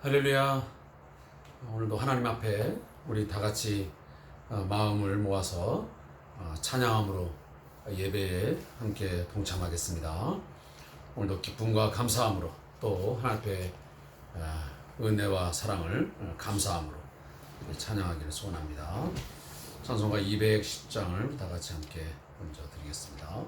할렐루야. 오늘도 하나님 앞에 우리 다 같이 마음을 모아서 찬양함으로 예배에 함께 동참하겠습니다. 오늘도 기쁨과 감사함으로 또 하나님 앞에 은혜와 사랑을 감사함으로 찬양하기를 소원합니다. 찬송가 210장을 다 같이 함께 먼저 드리겠습니다.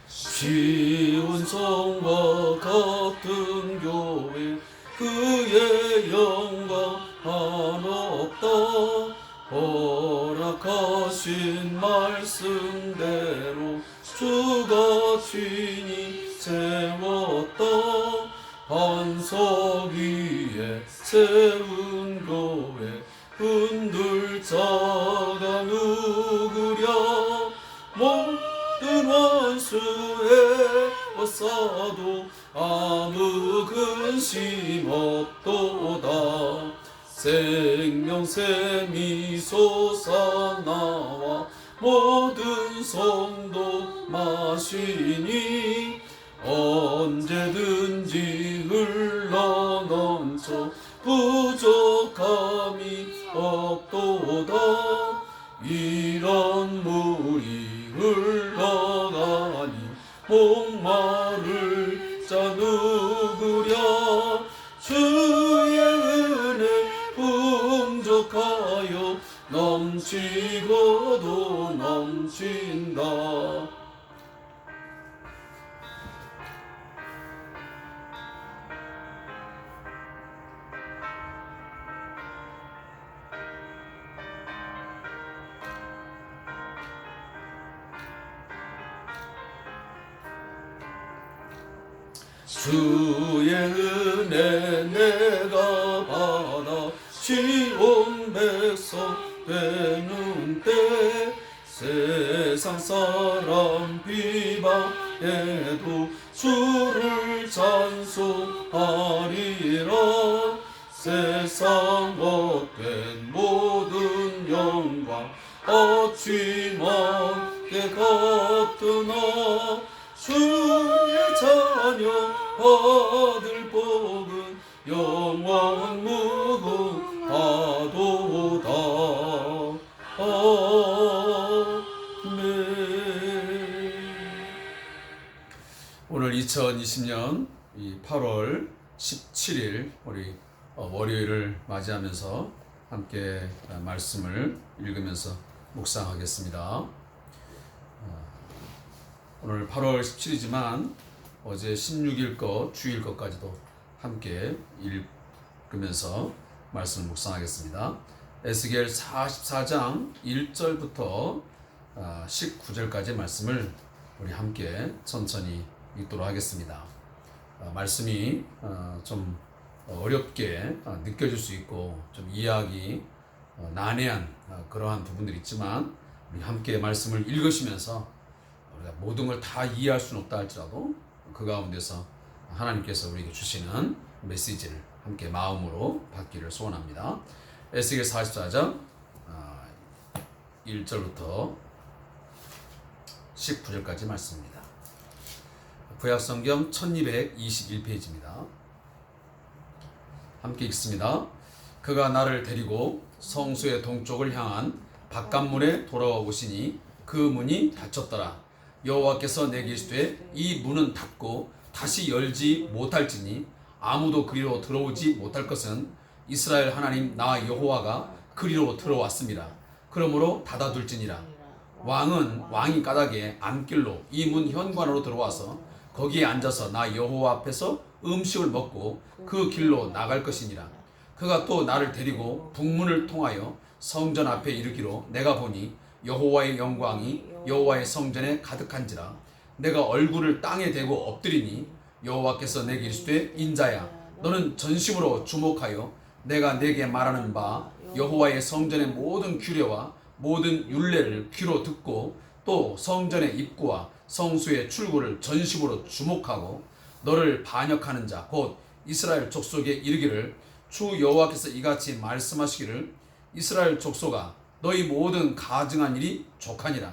시온 성과 같은 교회 그의 영광 한없다. 허락하신 말씀대로 주가 친히 세웠다. 반석 위에 세운 교회 흔들 자가 누구랴. 모든 원수에 어싸도 아무 근심 없도다. 생명샘이 솟아나와 모든 성도 마시니 언제든지 흘러넘쳐 부족함이 없도다. 이런 물이 흘러가니 목마를 자 누구랴. 주의 은혜 풍족하여 넘치고도 넘친다. 주의 은혜 내가 받아 시온 백성 되는 때 세상 사람 비방해도 주를 찬송하리라. 세상 헛된 모든 영광 어찌만게 같으나 주의 자녀 받을 복은 영원 무궁하도다. 아멘. 오늘 2020년 8월 17일 우리 월요일을 맞이하면서 함께 말씀을 읽으면서 묵상하겠습니다. 오늘 8월 17일이지만 어제 16일 것, 주일 것까지도 함께 읽으면서 말씀을 묵상하겠습니다. 에스겔 44장 1절부터 19절까지의 말씀을 우리 함께 천천히 읽도록 하겠습니다. 말씀이 좀 어렵게 느껴질 수 있고 좀 이해하기 난해한 그러한 부분들이 있지만 우리 함께 말씀을 읽으시면서 우리가 모든 걸 다 이해할 수는 없다 할지라도 그 가운데서 하나님께서 우리에게 주시는 메시지를 함께 마음으로 받기를 소원합니다. 에스겔 44장 1절부터 19절까지 말씀입니다. 구약성경 1221페이지입니다. 함께 읽습니다. 그가 나를 데리고 성소의 동쪽을 향한 바깥문에 돌아와 보시니 그 문이 닫혔더라. 여호와께서 내게 이르시되 이 문은 닫고 다시 열지 못할지니 아무도 그리로 들어오지 못할 것은 이스라엘 하나님 나 여호와가 그리로 들어왔습니다. 그러므로 닫아둘지니라. 왕이 까닭에 안길로 이 문 현관으로 들어와서 거기에 앉아서 나 여호와 앞에서 음식을 먹고 그 길로 나갈 것이니라. 그가 또 나를 데리고 북문을 통하여 성전 앞에 이르기로 내가 보니 여호와의 영광이 여호와의 성전에 가득한지라. 내가 얼굴을 땅에 대고 엎드리니 여호와께서 내게 이르시되 인자야 너는 전심으로 주목하여 내가 내게 말하는 바 여호와의 성전의 모든 규례와 모든 율례를 귀로 듣고 또 성전의 입구와 성수의 출구를 전심으로 주목하고 너를 반역하는 자 곧 이스라엘 족속에 이르기를 주 여호와께서 이같이 말씀하시기를 이스라엘 족속아 너희 모든 가증한 일이 족하니라.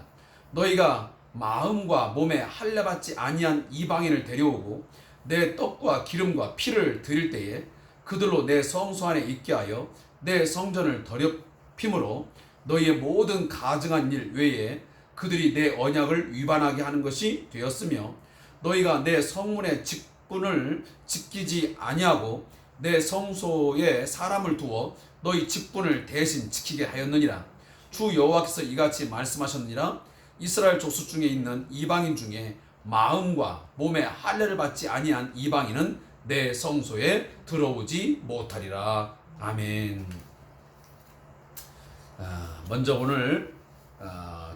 너희가 마음과 몸에 할례받지 아니한 이방인을 데려오고 내 떡과 기름과 피를 드릴 때에 그들로 내 성소 안에 있게 하여 내 성전을 더럽힘으로 너희의 모든 가증한 일 외에 그들이 내 언약을 위반하게 하는 것이 되었으며 너희가 내 성문의 직분을 지키지 아니하고 내 성소에 사람을 두어 너희 직분을 대신 지키게 하였느니라. 주 여호와께서 이같이 말씀하셨느니라. 이스라엘 족속 중에 있는 이방인 중에 마음과 몸에 할례를 받지 아니한 이방인은 내 성소에 들어오지 못하리라. 아멘. 먼저 오늘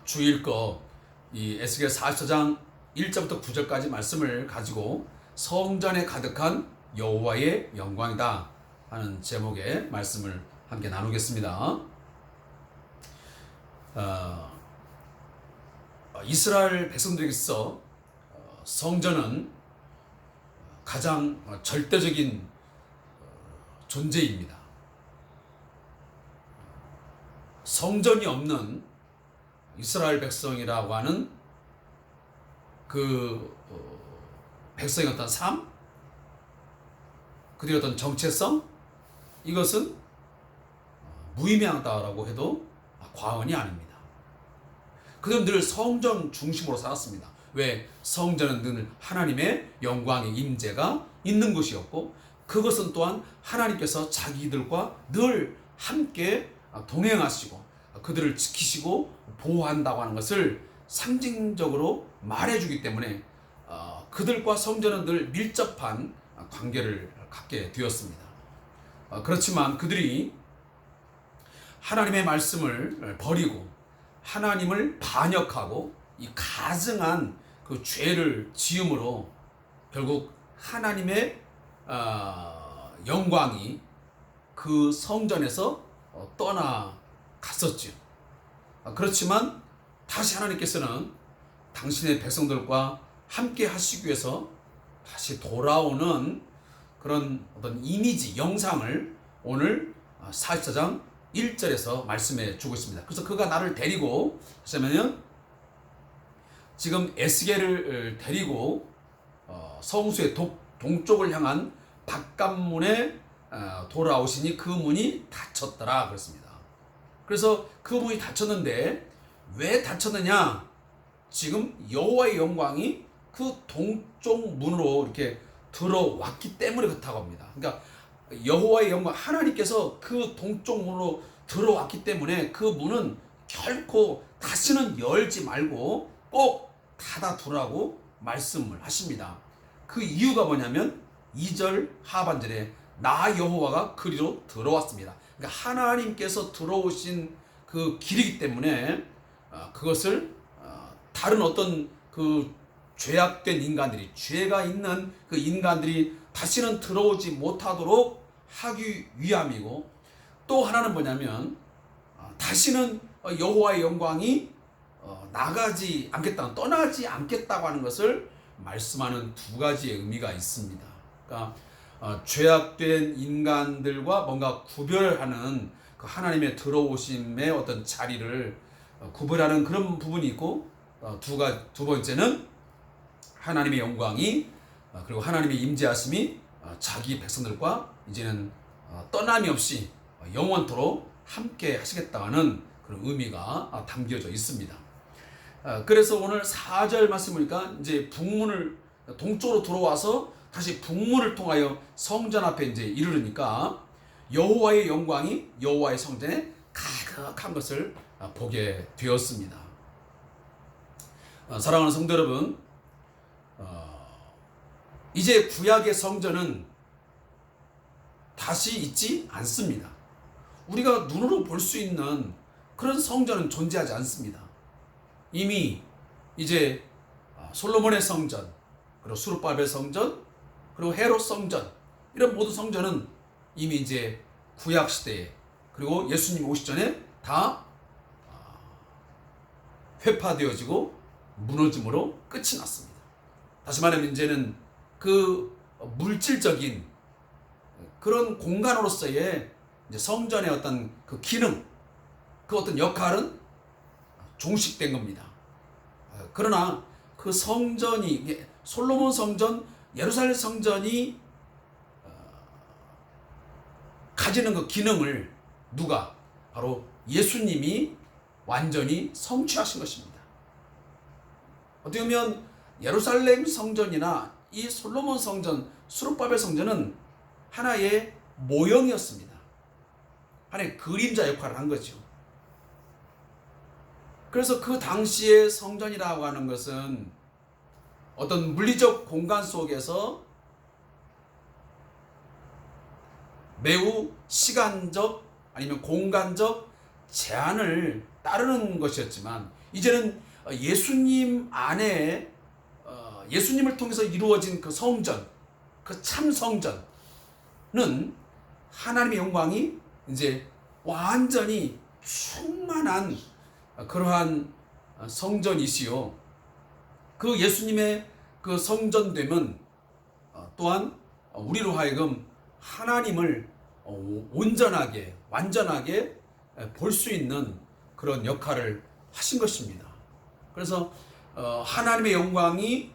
주 읽고 이 에스겔 44장 1절부터 9절까지 말씀을 가지고 성전에 가득한 여호와의 영광이다 하는 제목의 말씀을 함께 나누겠습니다. 이스라엘 백성들에게서 성전은 가장 절대적인 존재입니다. 성전이 없는 이스라엘 백성이라고 하는 그 백성의 어떤 삶, 그들의 어떤 정체성, 이것은 무의미하다라고 해도 과언이 아닙니다. 그들은 늘 성전 중심으로 살았습니다. 왜? 성전은 늘 하나님의 영광의 임재가 있는 곳이었고 그것은 또한 하나님께서 자기들과 늘 함께 동행하시고 그들을 지키시고 보호한다고 하는 것을 상징적으로 말해주기 때문에 그들과 성전은 늘 밀접한 관계를 갖게 되었습니다. 그렇지만 그들이 하나님의 말씀을 버리고 하나님을 반역하고 이 가증한 그 죄를 지음으로 결국 하나님의 영광이 그 성전에서 떠나갔었죠. 그렇지만 다시 하나님께서는 당신의 백성들과 함께 하시기 위해서 다시 돌아오는 그런 어떤 이미지, 영상을 오늘 44장 1절에서 말씀해 주고 있습니다. 그래서 그가 나를 데리고 하시면은 지금 에스겔을 데리고 성수의 동쪽을 향한 바깥문에 돌아오시니 그 문이 닫혔더라 그랬습니다. 그래서 그 문이 닫혔는데 왜 닫혔느냐? 지금 여호와의 영광이 그 동쪽 문으로 이렇게 들어왔기 때문에 그렇다고 합니다. 그러니까 여호와의 영광, 하나님께서 그 동쪽 문으로 들어왔기 때문에 그 문은 결코 다시는 열지 말고 꼭 닫아두라고 말씀을 하십니다. 그 이유가 뭐냐면 2절 하반절에 나 여호와가 그리로 들어왔습니다. 그러니까 하나님께서 들어오신 그 길이기 때문에 그것을 다른 어떤 그 죄악된 인간들이, 죄가 있는 그 인간들이 다시는 들어오지 못하도록 하기 위함이고, 또 하나는 뭐냐면 다시는 여호와의 영광이 나가지 않겠다, 떠나지 않겠다고 하는 것을 말씀하는 두 가지의 의미가 있습니다. 그러니까 죄악된 인간들과 뭔가 구별하는 그 하나님의 들어오심의 어떤 자리를 구별하는 그런 부분이 있고, 두 번째는 하나님의 영광이 그리고 하나님의 임재하심이 자기 백성들과 이제는 떠남이 없이 영원토록 함께 하시겠다는 그런 의미가 담겨져 있습니다. 그래서 오늘 4절 말씀 보니까 이제 북문을 동쪽으로 들어와서 다시 북문을 통하여 성전 앞에 이제 이르르니까 여호와의 영광이 여호와의 성전에 가득한 것을 보게 되었습니다. 사랑하는 성도 여러분, 이제 구약의 성전은 다시 있지 않습니다. 우리가 눈으로 볼 수 있는 그런 성전은 존재하지 않습니다. 이미 이제 솔로몬의 성전, 그리고 수르바벨 성전, 그리고 헤롯 성전, 이런 모든 성전은 이미 이제 구약 시대에 그리고 예수님 오시기 전에 다 회파되어지고 무너짐으로 끝이 났습니다. 다시 말하면 이제는 그 물질적인 그런 공간으로서의 이제 성전의 어떤 그 기능, 그 어떤 역할은 종식된 겁니다. 그러나 그 성전이 솔로몬 성전, 예루살렘 성전이 가지는 그 기능을 누가? 바로 예수님이 완전히 성취하신 것입니다. 어떻게 보면 예루살렘 성전이나 이 솔로몬 성전, 스룹바벨 성전은 하나의 모형이었습니다. 하나의 그림자 역할을 한 거죠. 그래서 그 당시의 성전이라고 하는 것은 어떤 물리적 공간 속에서 매우 시간적 아니면 공간적 제한을 따르는 것이었지만, 이제는 예수님 안에 예수님을 통해서 이루어진 그 성전, 그 참 성전은 하나님의 영광이 이제 완전히 충만한 그러한 성전이시요, 그 예수님의 그 성전됨은 또한 우리로 하여금 하나님을 온전하게 완전하게 볼 수 있는 그런 역할을 하신 것입니다. 그래서 하나님의 영광이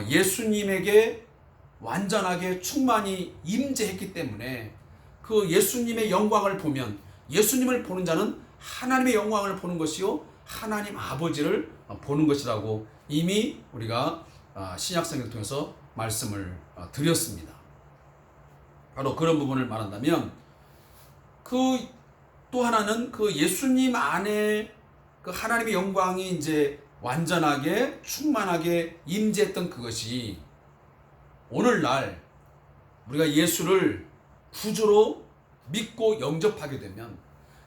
예수님에게 완전하게 충만히 임재했기 때문에 그 예수님의 영광을 보면, 예수님을 보는 자는 하나님의 영광을 보는 것이요 하나님 아버지를 보는 것이라고 이미 우리가 신약성경을 통해서 말씀을 드렸습니다. 바로 그런 부분을 말한다면, 그 또 하나는 그 예수님 안에 그 하나님의 영광이 이제 완전하게 충만하게 임재했던 그것이 오늘날 우리가 예수를 구주로 믿고 영접하게 되면,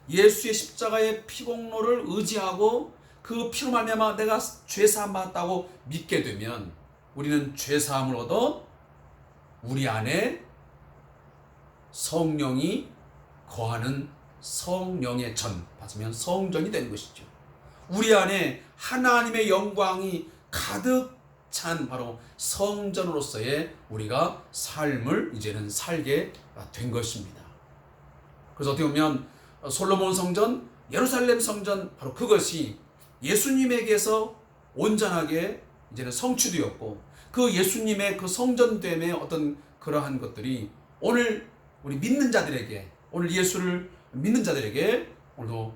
예수의 십자가의 피공로를 의지하고 그 피로 말미암아 내가 죄 사함 받았다고 믿게 되면, 우리는 죄 사함을 얻어 우리 안에 성령이 거하는 성령의 전, 받으면 성전이 되는 것이죠. 우리 안에 하나님의 영광이 가득 찬 바로 성전으로서의 우리가 삶을 이제는 살게 된 것입니다. 그래서 어떻게 보면 솔로몬 성전, 예루살렘 성전, 바로 그것이 예수님에게서 온전하게 이제는 성취되었고, 그 예수님의 그 성전됨의 어떤 그러한 것들이 오늘 우리 믿는 자들에게, 오늘 예수를 믿는 자들에게 오늘도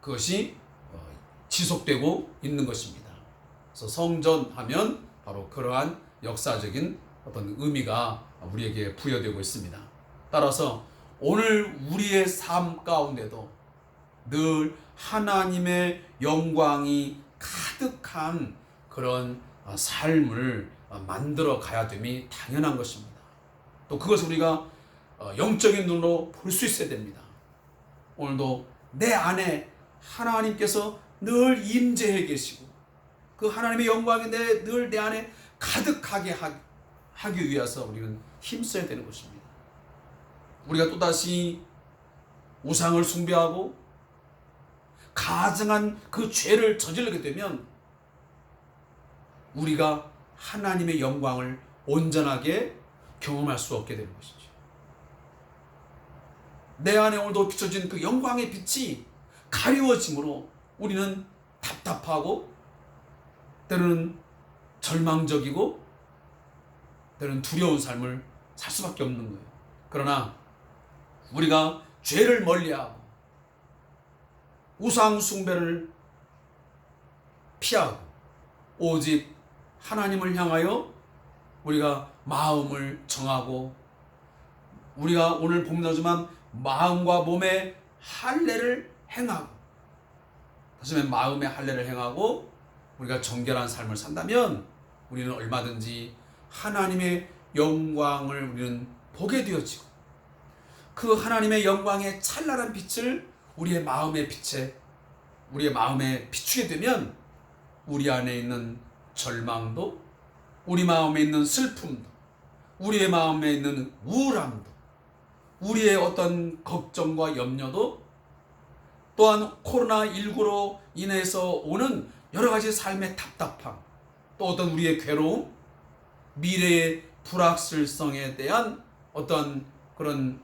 그것이 지속되고 있는 것입니다. 그래서 성전하면 바로 그러한 역사적인 어떤 의미가 우리에게 부여되고 있습니다. 따라서 오늘 우리의 삶 가운데도 늘 하나님의 영광이 가득한 그런 삶을 만들어 가야 됨이 당연한 것입니다. 또 그것을 우리가 영적인 눈으로 볼 수 있어야 됩니다. 오늘도 내 안에 하나님께서 늘 임재해 계시고, 그 하나님의 영광이 늘 내 안에 가득하게 하기 위해서 우리는 힘써야 되는 것입니다. 우리가 또다시 우상을 숭배하고 가증한 그 죄를 저지르게 되면 우리가 하나님의 영광을 온전하게 경험할 수 없게 되는 것이죠. 내 안에 오늘도 비춰진 그 영광의 빛이 가리워짐으로 우리는 답답하고, 때로는 절망적이고, 때로는 두려운 삶을 살 수밖에 없는 거예요. 그러나 우리가 죄를 멀리하고 우상 숭배를 피하고 오직 하나님을 향하여 우리가 마음을 정하고, 우리가 오늘 보면하지만 마음과 몸의 할례를 행하고, 다시 말해 마음의 할례를 행하고 우리가 정결한 삶을 산다면 우리는 얼마든지 하나님의 영광을 우리는 보게 되어지고, 그 하나님의 영광의 찬란한 빛을 우리의 마음에 비추게 되면 우리 안에 있는 절망도, 우리 마음에 있는 슬픔도, 우리의 마음에 있는 우울함도, 우리의 어떤 걱정과 염려도, 또한 코로나19로 인해서 오는 여러 가지 삶의 답답함, 또 어떤 우리의 괴로움, 미래의 불확실성에 대한 어떤 그런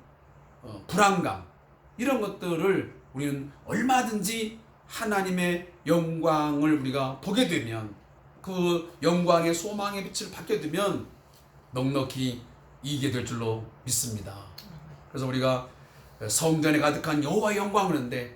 불안감, 이런 것들을 우리는 얼마든지 하나님의 영광을 우리가 보게 되면, 그 영광의 소망의 빛을 받게 되면 넉넉히 이기게 될 줄로 믿습니다. 그래서 우리가 성전에 가득한 여호와의 영광을 하는데,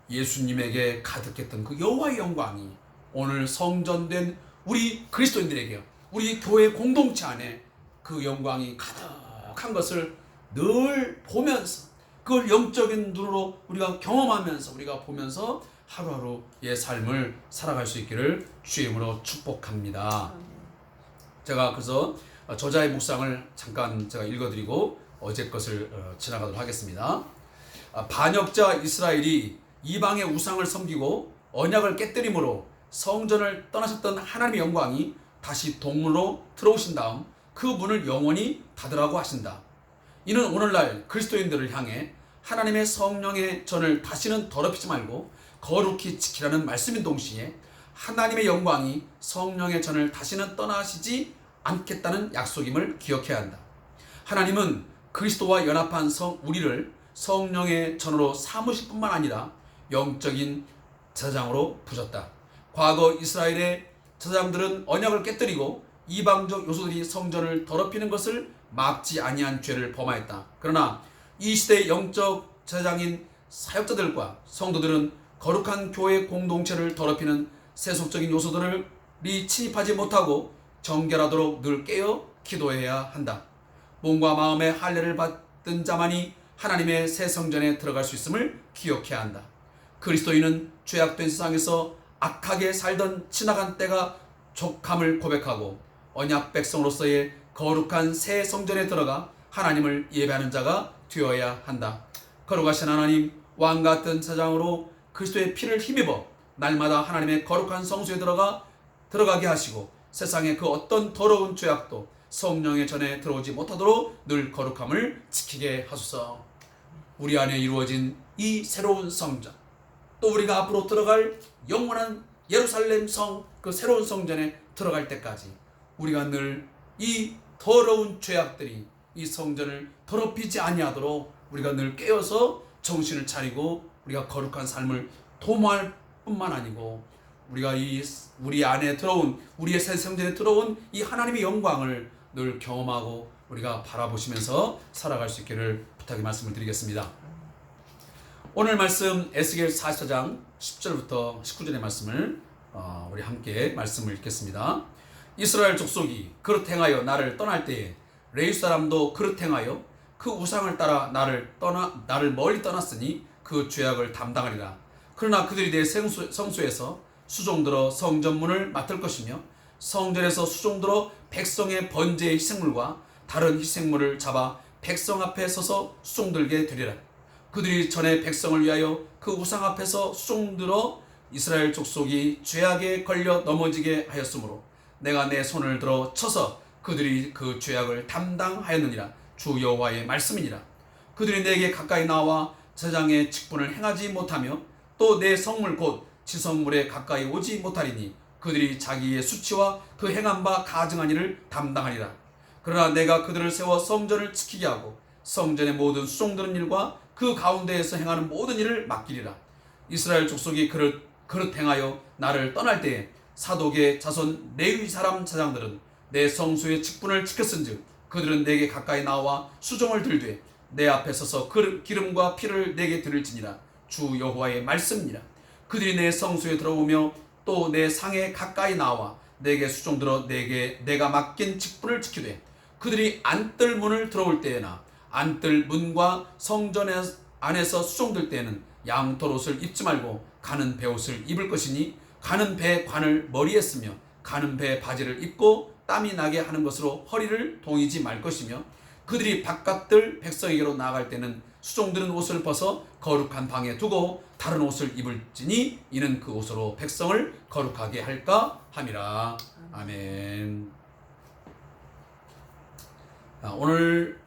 예수님에게 가득했던 그 여호와의 영광이 오늘 성전된 우리 그리스도인들에게, 우리 교회 공동체 안에 그 영광이 가득한 것을 늘 보면서, 그걸 영적인 눈으로 우리가 경험하면서, 우리가 보면서 하루하루의 삶을 살아갈 수 있기를 주의 이름으로 축복합니다. 제가 그래서 저자의 묵상을 잠깐 제가 읽어드리고 어제 것을 지나가도록 하겠습니다. 반역자 이스라엘이 이방의 우상을 섬기고 언약을 깨뜨림으로 성전을 떠나셨던 하나님의 영광이 다시 동문으로 들어오신 다음 그 문을 영원히 닫으라고 하신다. 이는 오늘날 그리스도인들을 향해 하나님의 성령의 전을 다시는 더럽히지 말고 거룩히 지키라는 말씀인 동시에 하나님의 영광이 성령의 전을 다시는 떠나시지 않겠다는 약속임을 기억해야 한다. 하나님은 그리스도와 연합한 우리를 성령의 전으로 삼으실 뿐만 아니라 영적인 제사장으로 부르셨다. 과거 이스라엘의 제사장들은 언약을 깨뜨리고 이방적 요소들이 성전을 더럽히는 것을 막지 아니한 죄를 범하였다. 그러나 이 시대의 영적 제사장인 사역자들과 성도들은 거룩한 교회 공동체를 더럽히는 세속적인 요소들이 침입하지 못하고 정결하도록 늘 깨어 기도해야 한다. 몸과 마음의 할례를 받은 자만이 하나님의 새 성전에 들어갈 수 있음을 기억해야 한다. 그리스도인은 죄악된 세상에서 악하게 살던 지나간 때가 족함을 고백하고 언약 백성으로서의 거룩한 새 성전에 들어가 하나님을 예배하는 자가 되어야 한다. 거룩하신 하나님, 왕같은 제사장으로 그리스도의 피를 힘입어 날마다 하나님의 거룩한 성소에 들어가게 하시고 세상의 그 어떤 더러운 죄악도 성령의 전에 들어오지 못하도록 늘 거룩함을 지키게 하소서. 우리 안에 이루어진 이 새로운 성전, 또 우리가 앞으로 들어갈 영원한 예루살렘 성, 그 새로운 성전에 들어갈 때까지 우리가 늘 이 더러운 죄악들이 이 성전을 더럽히지 아니하도록 우리가 늘 깨어서 정신을 차리고 우리가 거룩한 삶을 도모할 뿐만 아니고 우리가 우리 안에 들어온, 우리의 새 성전에 들어온 이 하나님의 영광을 늘 경험하고 우리가 바라보시면서 살아갈 수 있기를 부탁의 말씀을 드리겠습니다. 오늘 말씀 에스겔 44장 10절부터 19절의 말씀을 우리 함께 말씀을 읽겠습니다. 이스라엘 족속이 그릇 행하여 나를 떠날 때에 레위 사람도 그릇 행하여 그 우상을 따라 나를 멀리 떠났으니 그 죄악을 담당하리라. 그러나 그들이 내 성소에서 수종들어 성전문을 맡을 것이며 성전에서 수종들어 백성의 번제의 희생물과 다른 희생물을 잡아 백성 앞에 서서 수종들게 되리라. 그들이 전에 백성을 위하여 그 우상 앞에서 수종들어 이스라엘 족속이 죄악에 걸려 넘어지게 하였으므로 내가 내 손을 들어 쳐서 그들이 그 죄악을 담당하였느니라. 주 여호와의 말씀이니라. 그들이 내게 가까이 나와 제사장의 직분을 행하지 못하며 또 내 성물 곧 지성물에 가까이 오지 못하리니 그들이 자기의 수치와 그 행한 바 가증한 일을 담당하리라. 그러나 내가 그들을 세워 성전을 지키게 하고 성전의 모든 수종드는 일과 그 가운데에서 행하는 모든 일을 맡기리라. 이스라엘 족속이 그릇 행하여 나를 떠날 때에 사독의 자손 레위 사람 제사장들은 내 성소의 직분을 지켰은즉 그들은 내게 가까이 나와 수종을 들되 내 앞에 서서 기름과 피를 내게 드릴지니라. 주 여호와의 말씀이니라. 그들이 내 성소에 들어오며 또 내 상에 가까이 나와 내게 수종들어 내가 맡긴 직분을 지키되 그들이 안뜰 문을 들어올 때에나 안뜰 문과 성전 안에서 수종들 때에는 양털옷을 입지 말고 가는 베옷을 입을 것이니 가는 배 관을 머리에 쓰며 가는 배 바지를 입고 땀이 나게 하는 것으로 허리를 동이지 말 것이며 그들이 바깥들 백성에게로 나아갈 때는 수종드는 옷을 벗어 거룩한 방에 두고 다른 옷을 입을지니 이는 그 옷으로 백성을 거룩하게 할까 함이라. 아멘. 오늘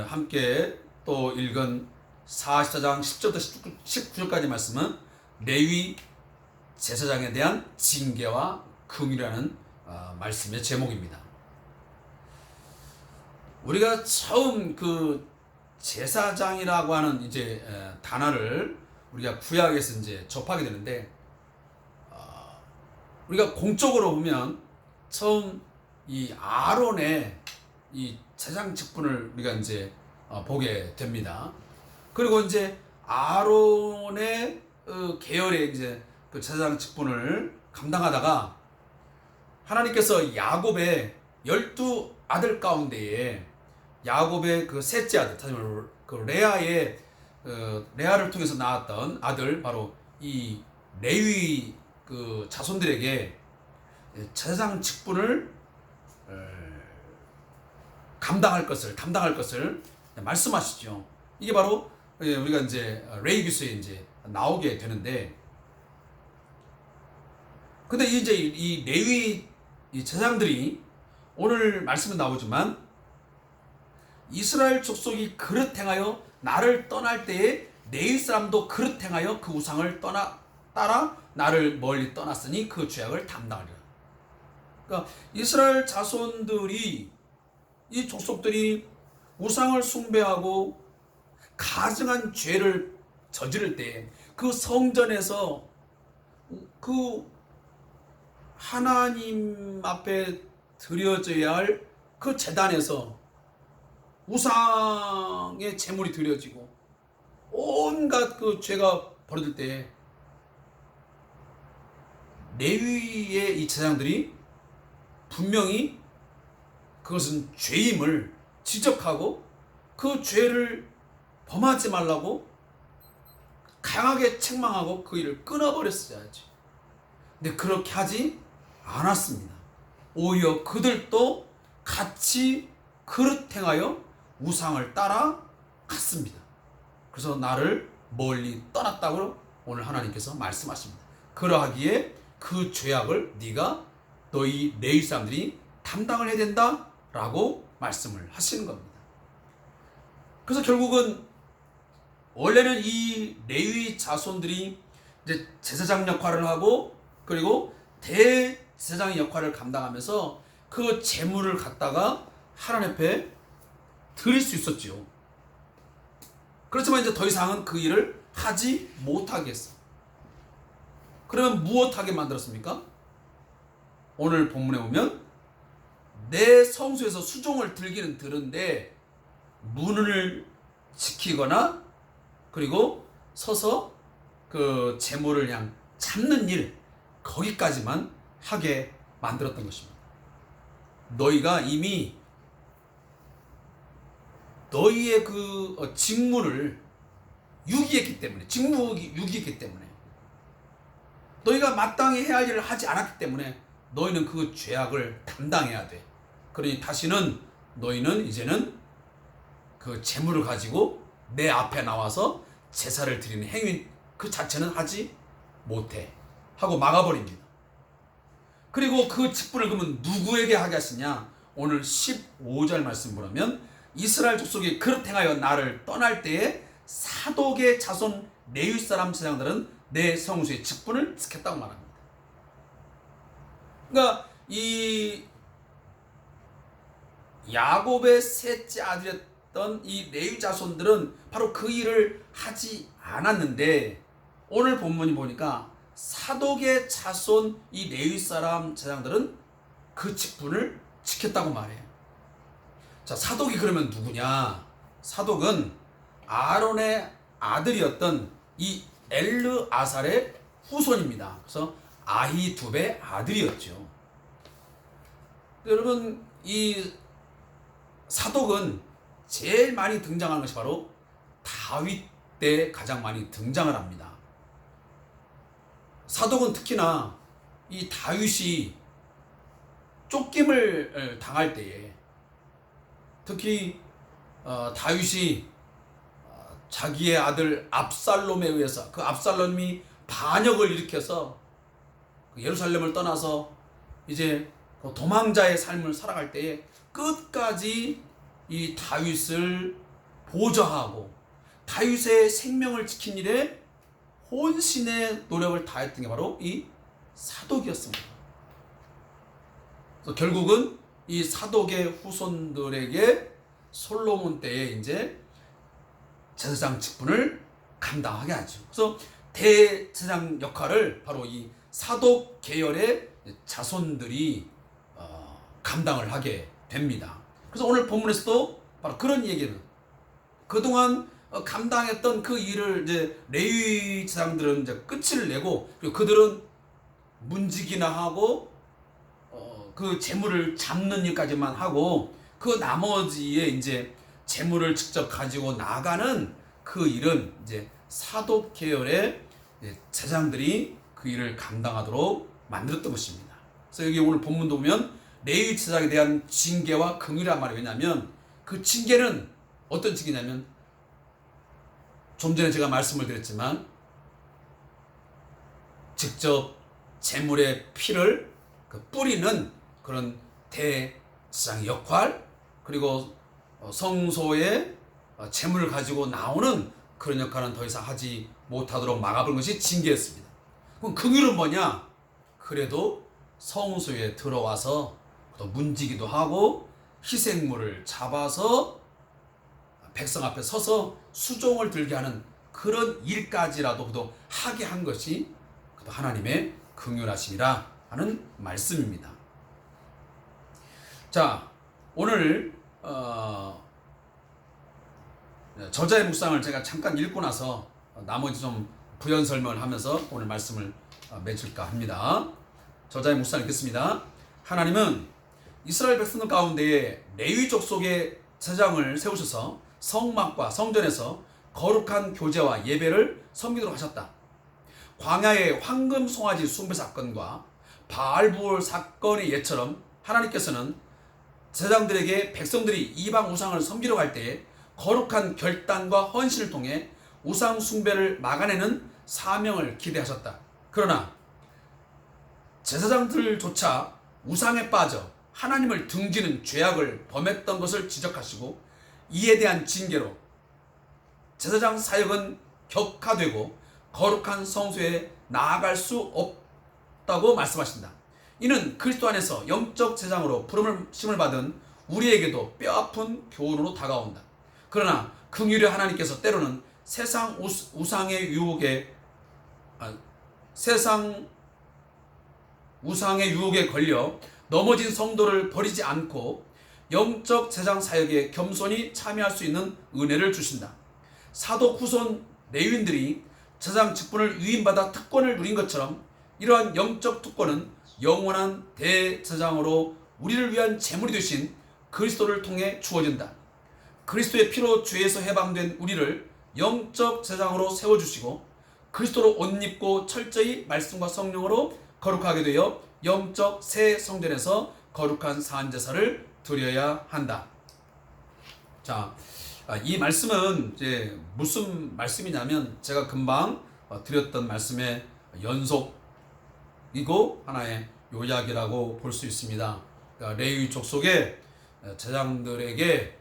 함께 또 읽은 44장 10절부터 19절까지 말씀은 레위 제사장에 대한 징계와 긍휼이라는 말씀의 제목입니다. 우리가 처음 그 제사장이라고 하는 이제 단어를 우리가 구약에서 이제 접하게 되는데, 우리가 공적으로 보면 처음 이 아론의 이 제사장 직분을 우리가 이제 보게 됩니다. 그리고 이제 아론의 계열의 이제 그 제사장 직분을 감당하다가 하나님께서 야곱의 12아들 가운데에 야곱의 그 셋째 아들, 다시 말해 그 레아를 통해서 낳았던 아들, 바로 이 레위 그 자손들에게 제사장 직분을 담당할 것을 말씀하시죠. 이게 바로 우리가 이제 레위기서에 이제 나오게 되는데, 근데 이제 이 레위 이 제사장들이 오늘 말씀은 나오지만 이스라엘 족속이 그릇 행하여 나를 떠날 때에 내 사람도 그릇 행하여 그 우상을 따라 나를 멀리 떠났으니 그 죄악을 담당하리라. 그러니까 이스라엘 자손들이, 이 족속들이 우상을 숭배하고 가증한 죄를 저지를 때 그 성전에서 그 하나님 앞에 드려져야 할 그 제단에서 우상의 제물이 드려지고 온갖 그 죄가 벌어질 때 레위의 이 제사장들이 분명히 그것은 죄임을 지적하고 그 죄를 범하지 말라고 강하게 책망하고 그 일을 끊어버렸어야지. 근데 그렇게 하지 않았습니다. 오히려 그들도 같이 그릇 행하여 우상을 따라 갔습니다. 그래서 나를 멀리 떠났다고 오늘 하나님께서 말씀하십니다. 그러하기에 그 죄악을 네가 너희 레위 사람들이 담당을 해야 된다라고 말씀을 하시는 겁니다. 그래서 결국은 원래는 이 레위 자손들이 이제 제사장 역할을 하고 그리고 대제사장의 역할을 감당하면서 그 제물을 갖다가 하나님 앞에 드릴 수 있었지요. 그렇지만 이제 더 이상은 그 일을 하지 못하게 했어. 그러면 무엇하게 만들었습니까? 오늘 본문에 보면 내 성소에서 수종을 들기는 들은데 문을 지키거나 그리고 서서 그 제물을 그냥 잡는 일, 거기까지만 하게 만들었던 것입니다. 너희가 이미 너희의 그 직무를 유기했기 때문에, 유기했기 때문에, 너희가 마땅히 해야 할 일을 하지 않았기 때문에 너희는 그 죄악을 담당해야 돼. 그러니 다시는 너희는 이제는 그 제물을 가지고 내 앞에 나와서 제사를 드리는 행위 그 자체는 하지 못해 하고 막아버립니다. 그리고 그 직분을 그러면 누구에게 하게 하시냐? 오늘 15절 말씀 보면 이스라엘 족속이 그릇 행하여 나를 떠날 때에 사독의 자손 레위 사람 제사장들은 내 성소의 직분을 지켰다고 말합니다. 그러니까 이 야곱의 셋째 아들이었던 이 레위 자손들은 바로 그 일을 하지 않았는데, 오늘 본문이 보니까 사독의 자손 이 레위 사람 제사장들은 그 직분을 지켰다고 말해요. 자, 사독이 그러면 누구냐? 사독은 아론의 아들이었던 이 엘르아살의 후손입니다. 그래서 아히두베의 아들이었죠. 여러분, 이 사독은 제일 많이 등장하는 것이 바로 다윗 때 가장 많이 등장을 합니다. 사독은 특히나 이 다윗이 쫓김을 당할 때에, 특히 다윗이 자기의 아들 압살롬에 의해서, 그 압살롬이 반역을 일으켜서 예루살렘을 떠나서 이제 도망자의 삶을 살아갈 때에 끝까지 이 다윗을 보좌하고 다윗의 생명을 지킨 일에 혼신의 노력을 다했던 게 바로 이 사독이었습니다. 그래서 결국은 이 사독의 후손들에게 솔로몬 때에 이제 제사장 직분을 감당하게 하죠. 그래서 대제사장 역할을 바로 이 사독 계열의 자손들이 감당을 하게 됩니다. 그래서 오늘 본문에서도 바로 그런 얘기는 그동안 감당했던 그 일을 이제 레위 제사장들은 이제 끝을 내고, 그리고 그들은 문지기나 하고 그 재물을 잡는 일까지만 하고, 그 나머지에 이제 재물을 직접 가지고 나가는 그 일은 이제 사독 계열의 제사장들이 그 일을 감당하도록 만들었던 것입니다. 그래서 여기 오늘 본문도 보면 레위 제사장에 대한 징계와 긍휼이란 말이, 왜냐하면 그 징계는 어떤 징계냐면, 좀 전에 제가 말씀을 드렸지만 직접 제물의 피를 뿌리는 그런 대제사장 역할, 그리고 성소에 제물을 가지고 나오는 그런 역할은 더 이상 하지 못하도록 막아버린 것이 징계였습니다. 그럼 긍휼은 뭐냐? 그래도 성소에 들어와서 또 문지기도 하고 희생물을 잡아서 백성 앞에 서서 수종을 들게 하는 그런 일까지라도 그도 하게 한 것이 그도 하나님의 긍휼하심이라 하는 말씀입니다. 자, 오늘 저자의 묵상을 제가 잠깐 읽고 나서 나머지 좀 부연 설명을 하면서 오늘 말씀을 맺을까 합니다. 저자의 묵상 읽겠습니다. 하나님은 이스라엘 백성들 가운데에 레위 족속의 제사장을 세우셔서 성막과 성전에서 거룩한 교제와 예배를 섬기도록 하셨다. 광야의 황금 송아지 숭배 사건과 바알부올 사건의 예처럼 하나님께서는 제사장들에게 백성들이 이방 우상을 섬기려고 할 때에 거룩한 결단과 헌신을 통해 우상 숭배를 막아내는 사명을 기대하셨다. 그러나 제사장들조차 우상에 빠져 하나님을 등지는 죄악을 범했던 것을 지적하시고, 이에 대한 징계로 제사장 사역은 격화되고 거룩한 성소에 나아갈 수 없다고 말씀하신다. 이는 그리스도 안에서 영적 제사장으로 부름을 받은 우리에게도 뼈아픈 교훈으로 다가온다. 그러나 긍휼의 하나님께서 때로는 우상의 유혹에 걸려 넘어진 성도를 버리지 않고 영적 제사장 사역에 겸손히 참여할 수 있는 은혜를 주신다. 사독 후손 레위인들이 제사장 직분을 위임받아 특권을 누린 것처럼 이러한 영적 특권은 영원한 대제사장으로 우리를 위한 제물이 되신 그리스도를 통해 주어진다. 그리스도의 피로 죄에서 해방된 우리를 영적 제사장으로 세워주시고 그리스도로 옷 입고 철저히 말씀과 성령으로 거룩하게 되어 영적 새 성전에서 거룩한 산제사를 드려야 한다. 자, 이 말씀은 이제 무슨 말씀이냐면 제가 금방 드렸던 말씀의 연속이고 하나의 요약이라고 볼 수 있습니다. 그러니까 레위 족속의 제사장들에게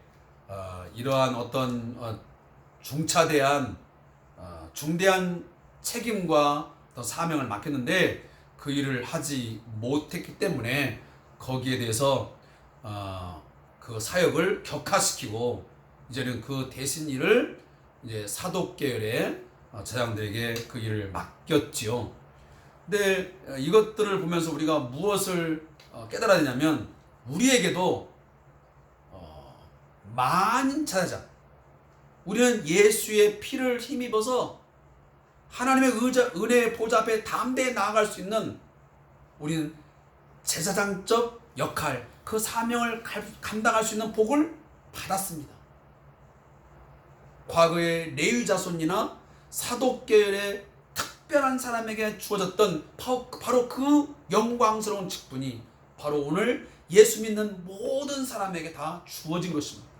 이러한 어떤 중차대한 중대한 책임과 또 사명을 맡겼는데 그 일을 하지 못했기 때문에 거기에 대해서 그 사역을 격화시키고 이제는 그 대신 일을 이제 사독 계열의 제사장들에게 그 일을 맡겼지요. 근데 이것들을 보면서 우리가 무엇을 깨달아야 되냐면, 우리에게도 만인 제사장, 우리는 예수의 피를 힘입어서 하나님의 은혜의 보좌 앞에 담대히 나아갈 수 있는, 우리는 제사장적 역할, 그 사명을 감당할 수 있는 복을 받았습니다. 과거의 레위 자손이나 사독 계열의 특별한 사람에게 주어졌던 바로 그 영광스러운 직분이 바로 오늘 예수 믿는 모든 사람에게 다 주어진 것입니다.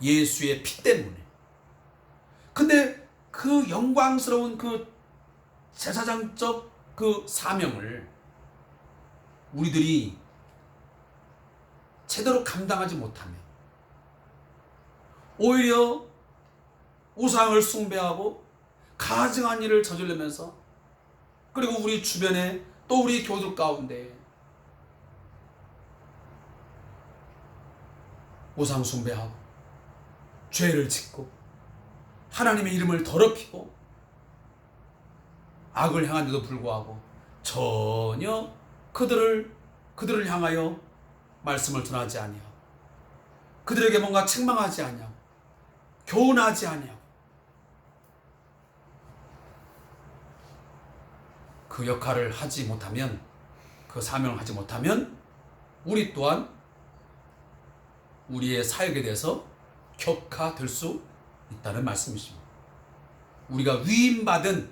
예수의 피 때문에. 근데 그 영광스러운 그 제사장적 그 사명을 우리들이 제대로 감당하지 못하면 오히려 우상을 숭배하고 가증한 일을 저지르면서, 그리고 우리 주변에 또 우리 교들 가운데 우상 숭배하고 죄를 짓고 하나님의 이름을 더럽히고 악을 향한데도 불구하고 전혀 그들을 향하여 말씀을 전하지 아니하고 그들에게 뭔가 책망하지 아니하고 교훈하지 아니하고 그 역할을 하지 못하면, 그 사명을 하지 못하면 우리 또한 우리의 사역에 대해서 격하될 수 있다는 말씀이십니다. 우리가 위임받은,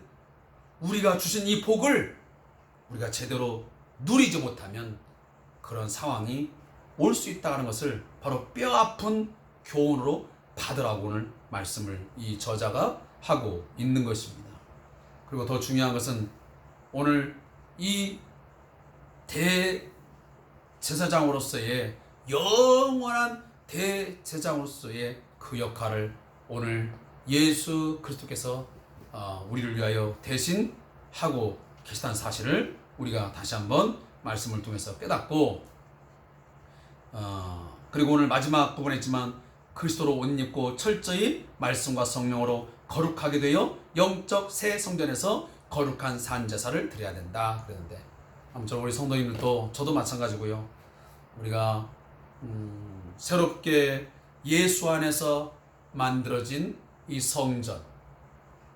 우리가 주신 이 복을 우리가 제대로 누리지 못하면 그런 상황이 올 수 있다는 것을 바로 뼈아픈 교훈으로 받으라고 오늘 말씀을 이 저자가 하고 있는 것입니다. 그리고 더 중요한 것은 오늘 이 대제사장으로서의 영원한 대제사장으로서의 그 역할을 오늘 예수 그리스도께서 우리를 위하여 대신 하고 계시다는 사실을 우리가 다시 한번 말씀을 통해서 깨닫고, 그리고 오늘 마지막 부분에 있지만 그리스도로 옷 입고 철저히 말씀과 성령으로 거룩하게 되어 영적 새 성전에서 거룩한 산제사를 드려야 된다 그랬는데, 아무쪼 우리 성도님들도 저도 마찬가지고요. 우리가 새롭게 예수 안에서 만들어진 이 성전,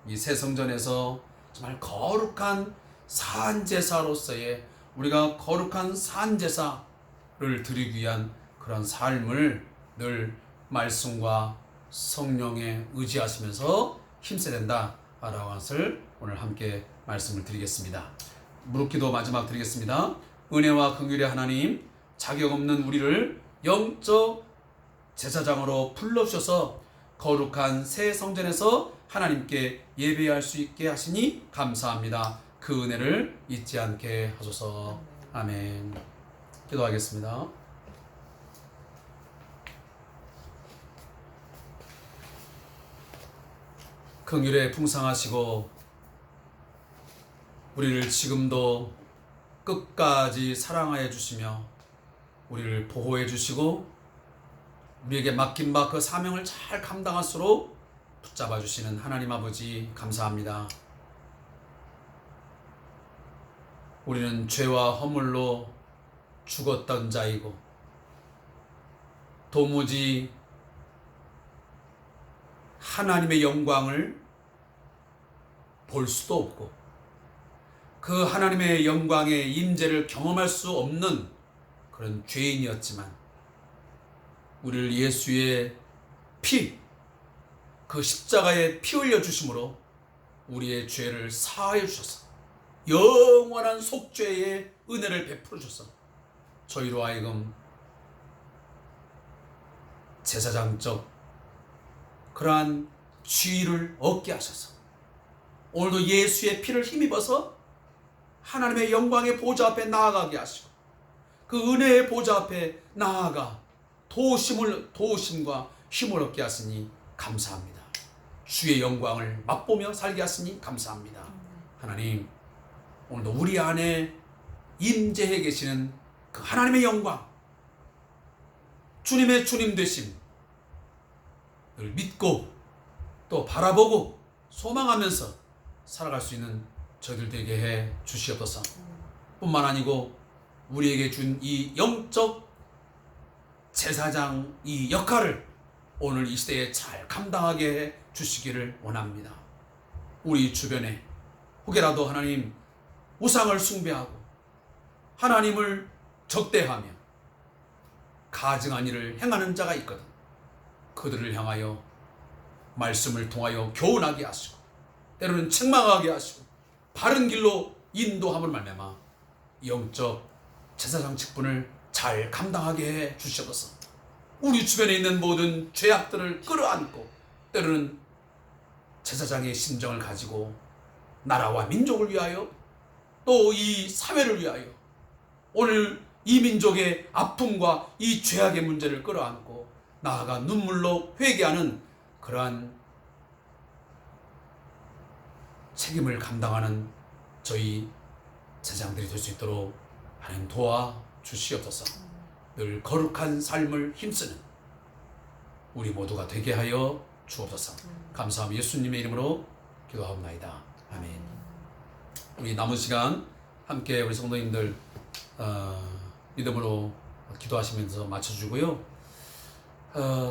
이 새 성전에서 정말 거룩한 산제사로서의, 우리가 거룩한 산제사를 드리기 위한 그런 삶을 늘 말씀과 성령에 의지하시면서 힘써야 된다라는 것을 오늘 함께 말씀을 드리겠습니다. 무릎기도 마지막 드리겠습니다. 은혜와 긍휼의 하나님, 자격 없는 우리를 영적 제사장으로 불러주셔서 거룩한 새 성전에서 하나님께 예배할 수 있게 하시니 감사합니다. 그 은혜를 잊지 않게 하소서. 아멘. 기도하겠습니다. 긍휼에 풍성하시고 우리를 지금도 끝까지 사랑하여 주시며 우리를 보호해 주시고 우리에게 맡긴 바 그 사명을 잘 감당할수록 붙잡아 주시는 하나님 아버지 감사합니다. 우리는 죄와 허물로 죽었던 자이고 도무지 하나님의 영광을 볼 수도 없고 그 하나님의 영광의 임재를 경험할 수 없는 그런 죄인이었지만 우리를 예수의 피, 그 십자가에 피 흘려 주심으로 우리의 죄를 사하여 주셔서 영원한 속죄의 은혜를 베풀어 주셔서 저희로 하여금 제사장적 그러한 지위를 얻게 하셔서 오늘도 예수의 피를 힘입어서 하나님의 영광의 보좌 앞에 나아가게 하시고 그 은혜의 보좌 앞에 나아가 도우심과 힘을 얻게 하시니 감사합니다. 주의 영광을 맛보며 살게 하시니 감사합니다. 하나님, 오늘도 우리 안에 임재해 계시는 그 하나님의 영광, 주님의 주님 되심 늘 믿고 또 바라보고 소망하면서 살아갈 수 있는 저희들 되게 해 주시옵소서. 뿐만 아니고 우리에게 준 이 영적 제사장 이 역할을 오늘 이 시대에 잘 감당하게 해 주시기를 원합니다. 우리 주변에 혹여라도 하나님 우상을 숭배하고 하나님을 적대하며 가증한 일을 행하는 자가 있거든. 그들을 향하여 말씀을 통하여 교훈하게 하시고 때로는 책망하게 하시고 바른 길로 인도함을 말미암아 영적 제사장 직분을 잘 감당하게 해 주시옵소서. 우리 주변에 있는 모든 죄악들을 끌어안고 때로는 제사장의 심정을 가지고 나라와 민족을 위하여 또 이 사회를 위하여 오늘 이 민족의 아픔과 이 죄악의 문제를 끌어안고 나아가 눈물로 회개하는 그러한 책임을 감당하는 저희 제사장들이 될 수 있도록 하나님 도와 주시옵소서. 늘 거룩한 삶을 힘쓰는 우리 모두가 되게 하여 주옵소서. 감사하며 예수님의 이름으로 기도하옵나이다. 아멘. 우리 남은 시간 함께 우리 성도님들 믿음으로 기도하시면서 마쳐주고요.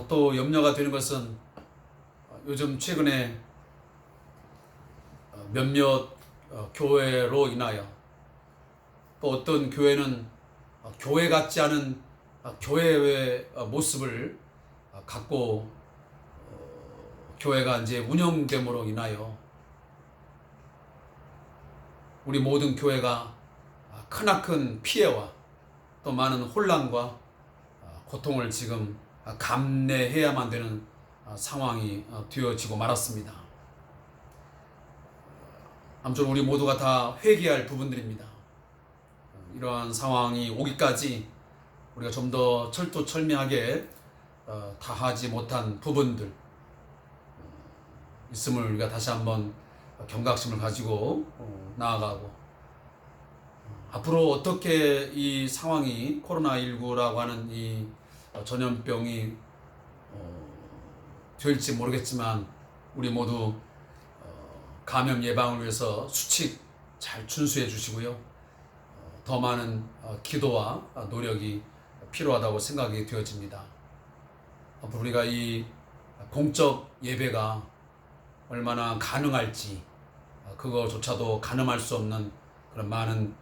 또 염려가 되는 것은 요즘 최근에 몇몇 교회로 인하여 또 어떤 교회는 교회 같지 않은 교회의 모습을 갖고 교회가 이제 운영됨으로 인하여 우리 모든 교회가 크나큰 피해와 또 많은 혼란과 고통을 지금 감내해야만 되는 상황이 되어지고 말았습니다. 아무쪼록 우리 모두가 다 회개할 부분들입니다. 이러한 상황이 오기까지 우리가 좀 더 철두철미하게 다하지 못한 부분들 있음을 우리가 다시 한번 경각심을 가지고 나아가고 앞으로 어떻게 이 상황이 코로나19라고 하는 이 전염병이 될지 모르겠지만 우리 모두 감염 예방을 위해서 수칙 잘 준수해 주시고요. 더 많은 기도와 노력이 필요하다고 생각이 되어집니다. 앞으로 우리가 이 공적 예배가 얼마나 가능할지 그거조차도 가늠할 수 없는 그런 많은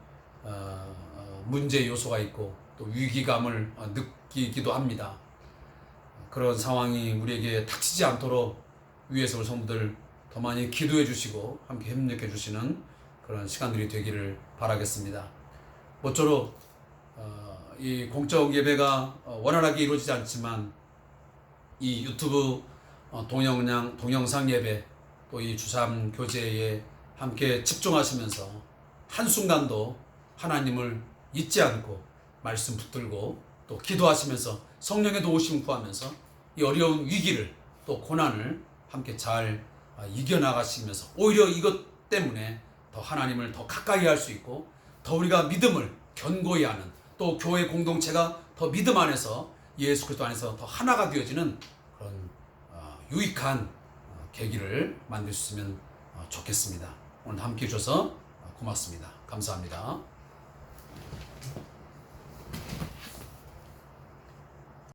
문제 요소가 있고 또 위기감을 느끼기도 합니다. 그런 상황이 우리에게 닥치지 않도록 위에서 우리 성도들 더 많이 기도해 주시고 함께 협력해 주시는 그런 시간들이 되기를 바라겠습니다. 모쪼록 이 공적 예배가 원활하게 이루어지지 않지만 이 유튜브 동영상 예배 또 이 주삼 교제에 함께 집중하시면서 한순간도 하나님을 잊지 않고 말씀 붙들고 또 기도하시면서 성령의 도우심 구하면서 이 어려운 위기를 또 고난을 함께 잘 이겨나가시면서 오히려 이것 때문에 더 하나님을 더 가까이 할 수 있고 더 우리가 믿음을 견고히 하는 또 교회 공동체가 더 믿음 안에서 예수 그리스도 안에서 더 하나가 되어지는 그런 유익한 계기를 만들 수 있으면 좋겠습니다. 오늘 함께 해주셔서 고맙습니다. 감사합니다.